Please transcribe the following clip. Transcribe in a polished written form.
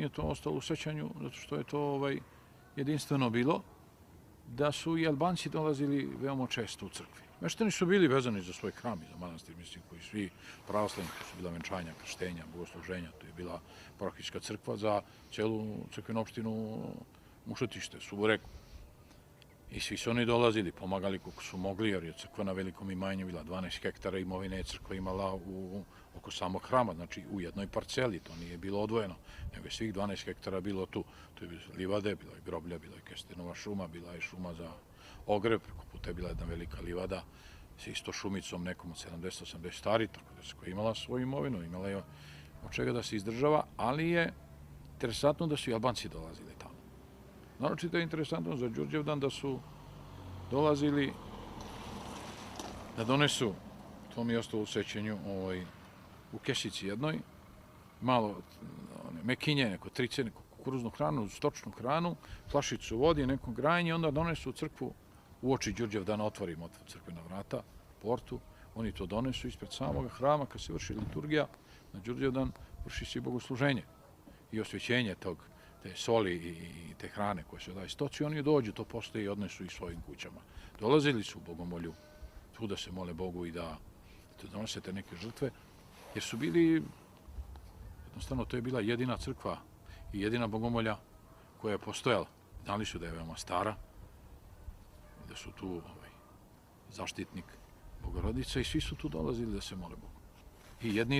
mi je to ostalo u sećanju, zato što je to jedinstveno bilo, da su i Albanci dolazili veoma često u crkvi. Meštani su bili vezani za svoj hram i za manastir, mislim, koji svi pravoslavni, to su bila venčanja, krštenja, bogosluženja, to je bila parohijska crkva za celu crkvenu opštinu Mušotište, Suboreku. I svi su oni dolazili, pomagali koliko su mogli, jer je crkva na velikom imanju bila 12 hektara imovine je crkva imala oko samog hrama, znači u jednoj parceli, to nije bilo odvojeno, nego je svih 12 hektara bilo tu. Tu je bilo livade, bila je groblja, bila je kestenova šuma, bila je šuma za ogrev, preko puta je bila jedna velika livada sa isto šumicom nekom od 70-80 stari, tako da se koja imala svoju imovinu, imala je od čega da se izdržava, ali je interesantno da su i Albanci dolazili tamo. Naročito je interesantno za Đurđevdan da su dolazili da donesu, to mi je ostalo u sećanju, u kešici jednoj, malo mekinje, neko trice, neku kukuruznu hranu, stočnu hranu, flašicu vodi, neko grajanje, onda donesu u crkvu, uoči Đurđevdana otvorimo crkvena vrata, portu, oni to donesu ispred samog hrama, kad se vrši liturgija, na Đurđevdan vrši se i bogosluženje i osvećenje te soli i te hrane koje se daje stoci, oni dođu, to postoje i odnesu i svojim kućama. Dolazili su u Bogomolju, tu da se mole Bogu i da donose te neke žrtve, jer su bili, jednostavno, to je bila jedina crkva i jedina Bogomolja koja je postojala. Znali su da je veoma stara, da su tu zaštitnik Bogorodica i svi su tu dolazili da se mole Bogu. I jedni